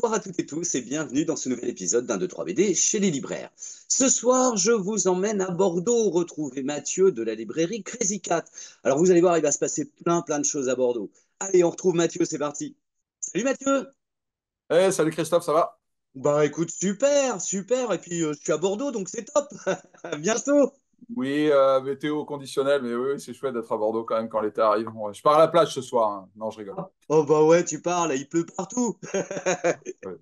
Bonsoir à toutes et tous et bienvenue dans ce nouvel épisode d'un 2 3 BD chez les libraires. Ce soir, je vous emmène à Bordeaux retrouver Mathieu de la librairie Crazy Cat. Alors vous allez voir, il va se passer plein de choses à Bordeaux. Allez, on retrouve Mathieu, c'est parti. Salut Mathieu. Hey, salut Christophe, ça va? Bah écoute, super. Et puis je suis à Bordeaux, donc c'est top. À bientôt. Oui, météo conditionnel, mais oui, c'est chouette d'être à Bordeaux quand même quand l'été arrive. Bon, je pars à la plage ce soir, hein. Non, je rigole. Oh bah ouais, tu parles, il pleut partout. Ouais.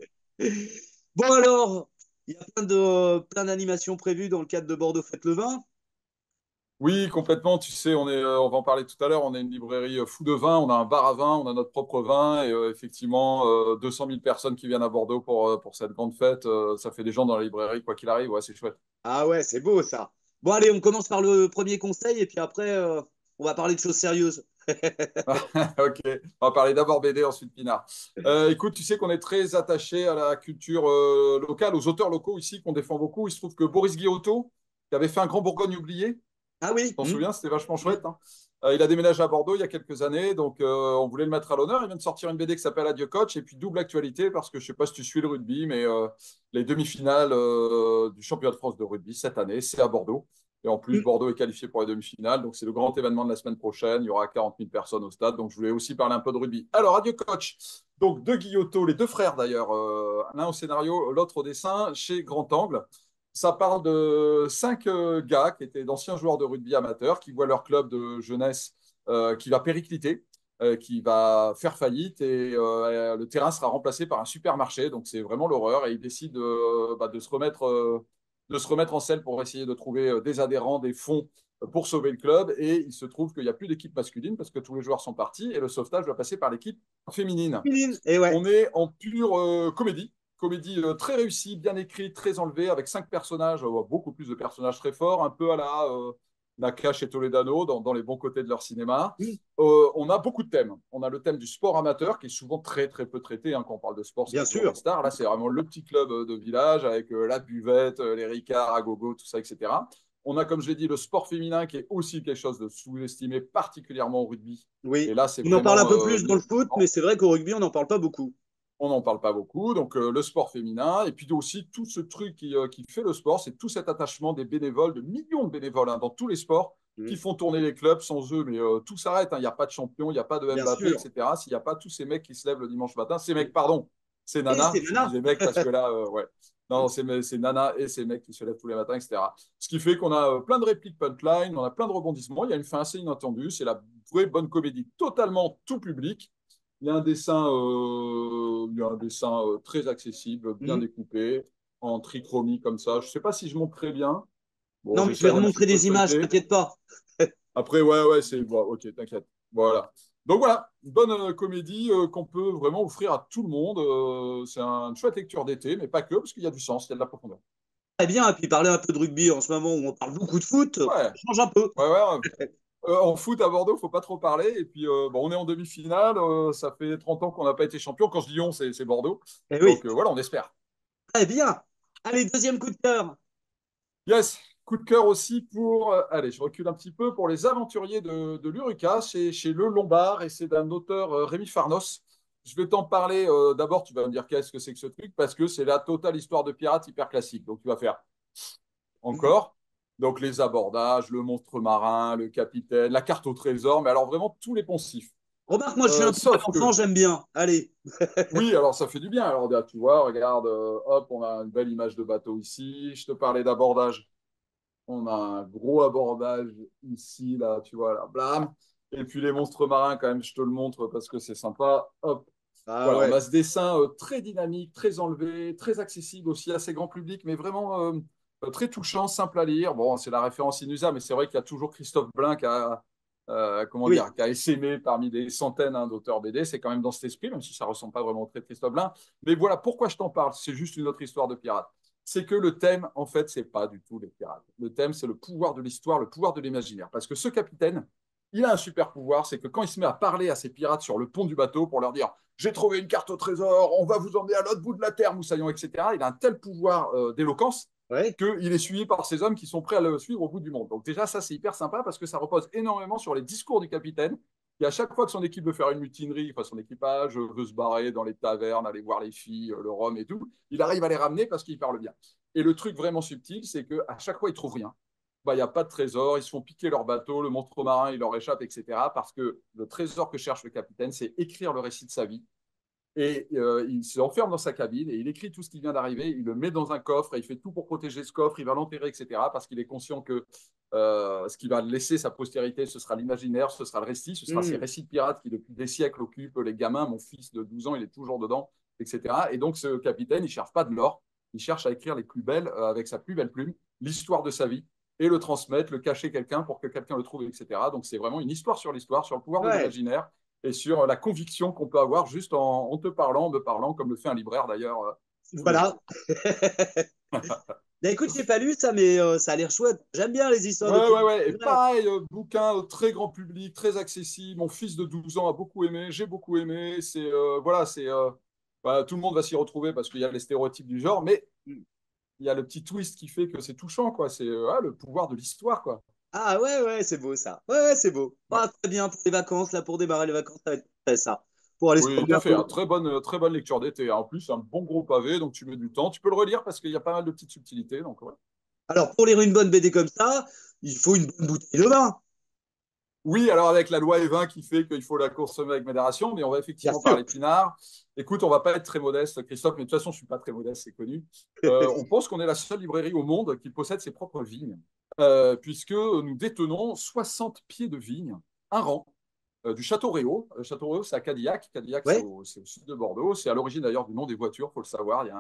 Bon alors, il y a plein d'animations prévues dans le cadre de Bordeaux Fête le Vin. Oui, complètement. Tu sais, on va en parler tout à l'heure. On est une librairie fou de vin. On a un bar à vin, on a notre propre vin. Et effectivement, 200 000 personnes qui viennent à Bordeaux pour cette grande fête. Ça fait des gens dans la librairie, quoi qu'il arrive. Ouais, c'est chouette. Ah ouais, c'est beau ça. Bon, allez, on commence par le premier conseil et puis après, on va parler de choses sérieuses. Ok, on va parler d'abord BD, ensuite Pinard. Écoute, tu sais qu'on est très attaché à la culture locale, aux auteurs locaux ici, qu'on défend beaucoup. Il se trouve que Boris Guillotot, qui avait fait un Grand Bourgogne oublié, Ah oui, t'en souviens, c'était vachement oui. chouette, hein. Il a déménagé à Bordeaux il y a quelques années, donc on voulait le mettre à l'honneur. Il vient de sortir une BD qui s'appelle Adieu coach, et puis double actualité, parce que je ne sais pas si tu suis le rugby, mais les demi-finales du championnat de France de rugby cette année, c'est à Bordeaux. Et en plus, Mm. Bordeaux est qualifié pour les demi-finales, donc c'est le grand événement de la semaine prochaine. Il y aura 40 000 personnes au stade, donc je voulais aussi parler un peu de rugby. Alors, Adieu coach. Donc, deux Guillotot, les deux frères d'ailleurs, l'un au scénario, l'autre au dessin, chez Grand Angle. Ça parle de cinq gars qui étaient d'anciens joueurs de rugby amateurs qui voient leur club de jeunesse qui va péricliter, qui va faire faillite et le terrain sera remplacé par un supermarché. Donc c'est vraiment l'horreur et ils décident de se remettre en selle pour essayer de trouver des adhérents, des fonds pour sauver le club. Et il se trouve qu'il n'y a plus d'équipe masculine parce que tous les joueurs sont partis et le sauvetage doit passer par l'équipe féminine. Féline, et ouais. On est en pure comédie. Comédie très réussie, bien écrite, très enlevée, avec cinq personnages, beaucoup plus de personnages très forts, un peu à la Nakash et Toledano, dans les bons côtés de leur cinéma. Mm. On a beaucoup de thèmes. On a le thème du sport amateur, qui est souvent très peu traité, hein. Quand on parle de sport, c'est Bien toujours des sûr. stars. Là, c'est vraiment le petit club de village, avec la buvette, les ricards à gogo, tout ça, etc. On a, comme je l'ai dit, le sport féminin, qui est aussi quelque chose de sous-estimé, particulièrement au rugby. Et Oui. là, c'est On en parle un vraiment peu plus mis dans en le foot, mais c'est vrai qu'au rugby, on n'en parle pas beaucoup. on n'en parle pas beaucoup. Donc, le sport féminin, et puis aussi tout ce truc qui fait le sport, c'est tout cet attachement des bénévoles, de millions de bénévoles, hein, dans tous les sports, qui Mm. font tourner les clubs. Sans eux, mais tout s'arrête, hein. Il n'y a pas de champion, il n'y a pas de Bien Mbappé, sûr. etc. S'il n'y a pas tous ces mecs qui se lèvent le dimanche matin, ces mecs, Mm. pardon, c'est Et Nana, c'est je Nana. disais mec parce que là, ouais. Non, c'est Nana et ces mecs qui se lèvent tous les matins, etc. Ce qui fait qu'on a plein de répliques punchline, on a plein de rebondissements. Il y a une fin assez inattendue. C'est la vraie bonne comédie, totalement tout public. Il y a un dessin très accessible, bien Mm. découpé, en trichromie comme ça. Je ne sais pas si je montre très bien. Bon, Non, mais je vais j'essaye un petit remontrer peu de des images, feuilleter. t'inquiète pas. Après, ouais, c'est bon, ok, t'inquiète. Voilà. Donc voilà, une bonne comédie qu'on peut vraiment offrir à tout le monde. C'est une chouette lecture d'été, mais pas que, parce qu'il y a du sens, il y a de la profondeur. Très bien, et puis parler un peu de rugby en ce moment où on parle beaucoup de foot, Ouais, ça change un peu. ouais. En foot à Bordeaux, il ne faut pas trop parler. Et puis, bon, on est en demi-finale. Ça fait 30 ans qu'on n'a pas été champion. Quand je dis Lyon, c'est Bordeaux. Eh oui, Donc voilà, on espère. très bien. Allez, deuxième coup de cœur. Yes, coup de cœur aussi pour, allez, je recule un petit peu, pour les aventuriers de l'Uruca, chez Le Lombard, et c'est d'un auteur, Rémi Farnos. Je vais t'en parler. D'abord, tu vas me dire qu'est-ce que c'est que ce truc, parce que c'est la totale histoire de pirates hyper classique. Donc, tu vas faire Mm. encore. Donc, les abordages, le monstre marin, le capitaine, la carte au trésor, mais alors vraiment tous les poncifs. Remarque, moi, je suis un peu Sauf un enfant, que, j'aime bien. Allez. oui, alors ça fait du bien. Alors, là, tu vois, regarde, hop, on a une belle image de bateau ici. Je te parlais d'abordage. On a un gros abordage ici, là, tu vois, là, blam. Et puis les monstres marins, quand même, je te le montre parce que c'est sympa. Hop. Ah Voilà, on ouais. a ce dessin très dynamique, très enlevé, très accessible aussi, assez grand public, mais vraiment très touchant, simple à lire. Bon, c'est la référence inusable, mais c'est vrai qu'il y a toujours Christophe Blain comment Oui. dire, qui a essaimé parmi des centaines, hein, d'auteurs BD. C'est quand même dans cet esprit, même si ça ne ressemble pas vraiment au trait de Christophe Blain. Mais voilà, pourquoi je t'en parle? C'est juste une autre histoire de pirate. C'est que le thème, en fait, c'est pas du tout les pirates. Le thème, c'est le pouvoir de l'histoire, le pouvoir de l'imaginaire. Parce que ce capitaine, il a un super pouvoir, c'est que quand il se met à parler à ses pirates sur le pont du bateau pour leur dire j'ai trouvé une carte au trésor, on va vous emmener à l'autre bout de la terre, moussaillon, etc. Il a un tel pouvoir d'éloquence Ouais. qu'il est suivi par ces hommes qui sont prêts à le suivre au bout du monde. Donc déjà, ça, c'est hyper sympa parce que ça repose énormément sur les discours du capitaine Et à chaque fois que son équipe veut faire une mutinerie, enfin son équipage veut se barrer dans les tavernes, aller voir les filles, le rhum et tout, il arrive à les ramener parce qu'il parle bien. Et le truc vraiment subtil, c'est qu'à chaque fois, ils trouvent rien. Bah, il n'y a pas de trésor, ils se font piquer leur bateau, le monstre marin, il leur échappe, etc. Parce que le trésor que cherche le capitaine, c'est écrire le récit de sa vie. Et il se enferme dans sa cabine et il écrit tout ce qui vient d'arriver, il le met dans un coffre et il fait tout pour protéger ce coffre, il va l'enterrer, etc. Parce qu'il est conscient que ce qui va laisser sa postérité, ce sera l'imaginaire, ce sera le récit, ce sera ces récits de pirates qui depuis des siècles occupent les gamins. Mon fils de 12 ans, il est toujours dedans, etc. Et donc ce capitaine, il ne cherche pas de l'or, il cherche à écrire les plus belles, avec sa plus belle plume, l'histoire de sa vie et le transmettre, le cacher quelqu'un pour que quelqu'un le trouve, etc. Donc c'est vraiment une histoire, sur le pouvoir de Ouais, l'imaginaire et sur la conviction qu'on peut avoir juste en te parlant, en me parlant, comme le fait un libraire d'ailleurs tous les jours. voilà. Bah, écoute, j'ai pas lu ça, mais ça a l'air chouette. J'aime bien les histoires de Ouais, ouais, pirates. ouais. Et pareil, bouquin très grand public, très accessible. Mon fils de 12 ans a beaucoup aimé, j'ai beaucoup aimé. Voilà, bah, tout le monde va s'y retrouver parce qu'il y a les stéréotypes du genre, mais il y a le petit twist qui fait que c'est touchant, quoi. C'est le pouvoir de l'histoire, quoi. Ah ouais, ouais, c'est beau ça. Ouais, ouais, c'est beau. Ouais. Ah, très bien pour les vacances, là, pour démarrer les vacances, ça va être très ça. Pour aller se Oui, promener tout un à fait, peu. hein. Très bonne lecture d'été, hein. En plus, un bon gros pavé, donc tu mets du temps. Tu peux le relire parce qu'il y a pas mal de petites subtilités. Donc, ouais. Alors, pour lire une bonne BD comme ça, il faut une bonne bouteille de vin, Oui, alors avec la loi E20 qui fait qu'il faut la consommer avec modération, mais on va bien effectivement sûr. parler pinard. Écoute, on va pas être très modeste, Christophe, mais de toute façon, je suis pas très modeste, c'est connu. On pense qu'on est la seule librairie au monde qui possède ses propres vignes, puisque nous détenons 60 pieds de vignes, un rang, du Château Réau. Château Réau, c'est à Cadillac. Cadillac, Ouais. c'est au sud de Bordeaux. C'est à l'origine d'ailleurs du nom des voitures, il faut le savoir. Il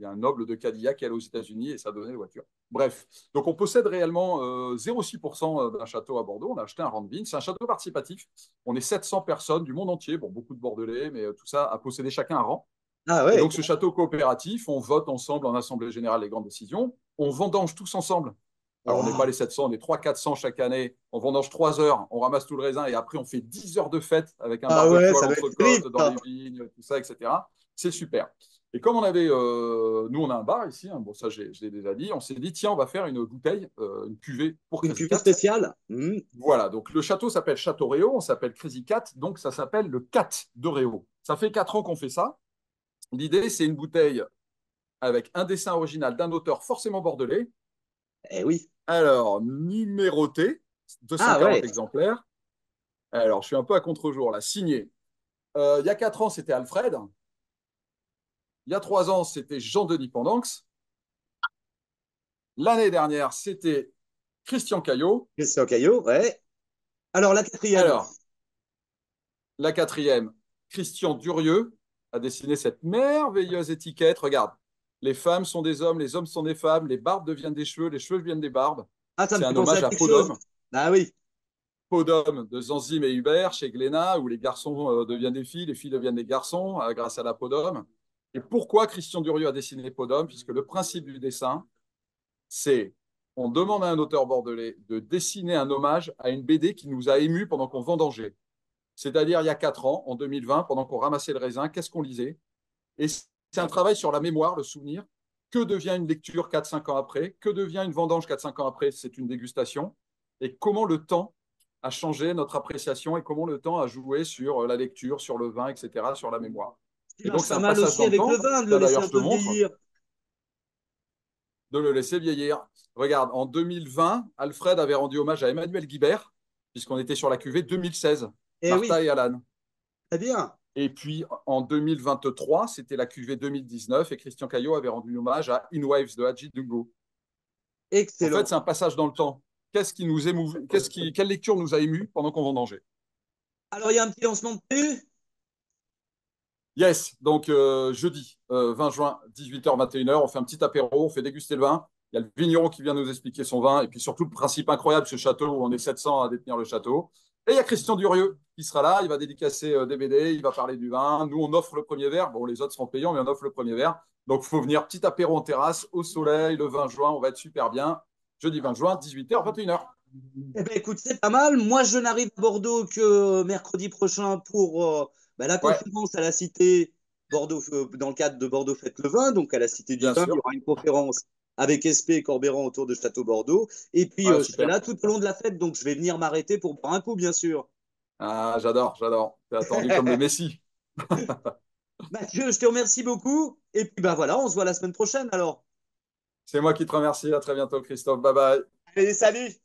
y a un noble de Cadillac qui est allé aux États-Unis et ça a donné les voitures. Bref, donc on possède réellement 0,6% d'un château à Bordeaux. On a acheté un rang de vigne. C'est un château participatif. On est 700 personnes du monde entier, bon, beaucoup de Bordelais, mais tout ça a possédé chacun un rang. Ah Et ouais. donc ce château coopératif, on vote ensemble en assemblée générale les grandes décisions. On vendange tous ensemble. Alors, on n'est pas Oh. les 700, on est 300-400 chaque année. On vendange 3 heures, on ramasse tout le raisin et après, on fait 10 heures de fête avec un Ah barbecue ouais, à ça doit être terrible, l'entrecôte, dans ça. les vignes, tout ça, etc. C'est super. Et comme nous, on a un bar ici, hein, bon, ça, je l'ai déjà dit. On s'est dit, tiens, on va faire une bouteille, une cuvée pour Une Crazy cuvée Cat. spéciale. Voilà, donc le château s'appelle Château Réau, on s'appelle Crazy Cat, donc ça s'appelle le Cat de Réau. Ça fait 4 ans qu'on fait ça. L'idée, c'est une bouteille avec un dessin original d'un auteur forcément bordelais. Eh oui. Alors, numéroté, Ah 240 ouais. exemplaires. Alors, je suis un peu à contre-jour là. Signé. Il y a 4 ans, c'était Alfred. Il y a 3 ans, c'était Jean-Denis Pendanx. L'année dernière, c'était Christian Caillot. Christian Caillot, ouais. Alors, la quatrième. Alors, la quatrième, Christian Durieux a dessiné cette merveilleuse étiquette. Regarde, les femmes sont des hommes, les hommes sont des femmes, les barbes deviennent des cheveux, les cheveux deviennent des barbes. Ah, ça me C'est fait un penser hommage à à quelque chose. Podum. Ah oui. Podum de Zanzim et Hubert chez Glénat, où les garçons deviennent des filles, les filles deviennent des garçons grâce à la Podum. Et pourquoi Christian Durieux a dessiné Podum? Puisque le principe du dessin, c'est on demande à un auteur bordelais de dessiner un hommage à une BD qui nous a émus pendant qu'on vendangeait. C'est-à-dire il y a 4 ans, en 2020, pendant qu'on ramassait le raisin, qu'est-ce qu'on lisait? Et c'est un travail sur la mémoire, le souvenir. Que devient une lecture 4-5 ans après? Que devient une vendange 4-5 ans après? C'est une dégustation. Et comment le temps a changé notre appréciation et comment le temps a joué sur la lecture, sur le vin, etc., sur la mémoire. Il Et donc, marche c'est pas un mal passage aussi dans le avec le temps. vin, de le Là, laisser d'ailleurs, un je te peu montre, vieillir. de le laisser vieillir. Regarde, en 2020, Alfred avait rendu hommage à Emmanuel Guibert, puisqu'on était sur la cuvée 2016, Eh oui, Martha et Alan. très bien. Et puis en 2023, c'était la cuvée 2019 et Christian Caillot avait rendu hommage à In Waves de Hadji Dungo. En fait, Excellent. c'est un passage dans le temps. Qu'est-ce qui nous émouve, quelle lecture nous a émus pendant qu'on vendangeait? Alors, il y a un petit lancement de prévu? Yes, donc jeudi 20 juin, 18h, 21h, on fait un petit apéro, on fait déguster le vin. Il y a le vigneron qui vient nous expliquer son vin et puis surtout le principe incroyable de ce château où on est 700 à détenir le château. Et il y a Christian Durieux qui sera là, il va dédicacer des BD, il va parler du vin. Nous, on offre le premier verre. Bon, les autres seront payants, mais on offre le premier verre. Donc, il faut venir petit apéro en terrasse, au soleil, le 20 juin, on va être super bien. Jeudi 20 juin, 18h, 21h. Eh ben, écoute, c'est pas mal. Moi, je n'arrive à Bordeaux que mercredi prochain pour la Ouais, conférence à la Cité Bordeaux, dans le cadre de Bordeaux Fête le Vin, donc à la Cité du bien Vin. Il y sûr. aura une conférence avec SP et Corbéran autour de Château Bordeaux. Et puis, Ouais, je serai super. là tout au long de la fête, donc je vais venir m'arrêter pour boire un coup, bien sûr. Ah, j'adore. T'es attendu comme le Messi. Mathieu, je te remercie beaucoup. Et puis ben voilà, on se voit la semaine prochaine alors. C'est moi qui te remercie. À très bientôt, Christophe. Bye bye. Allez, salut!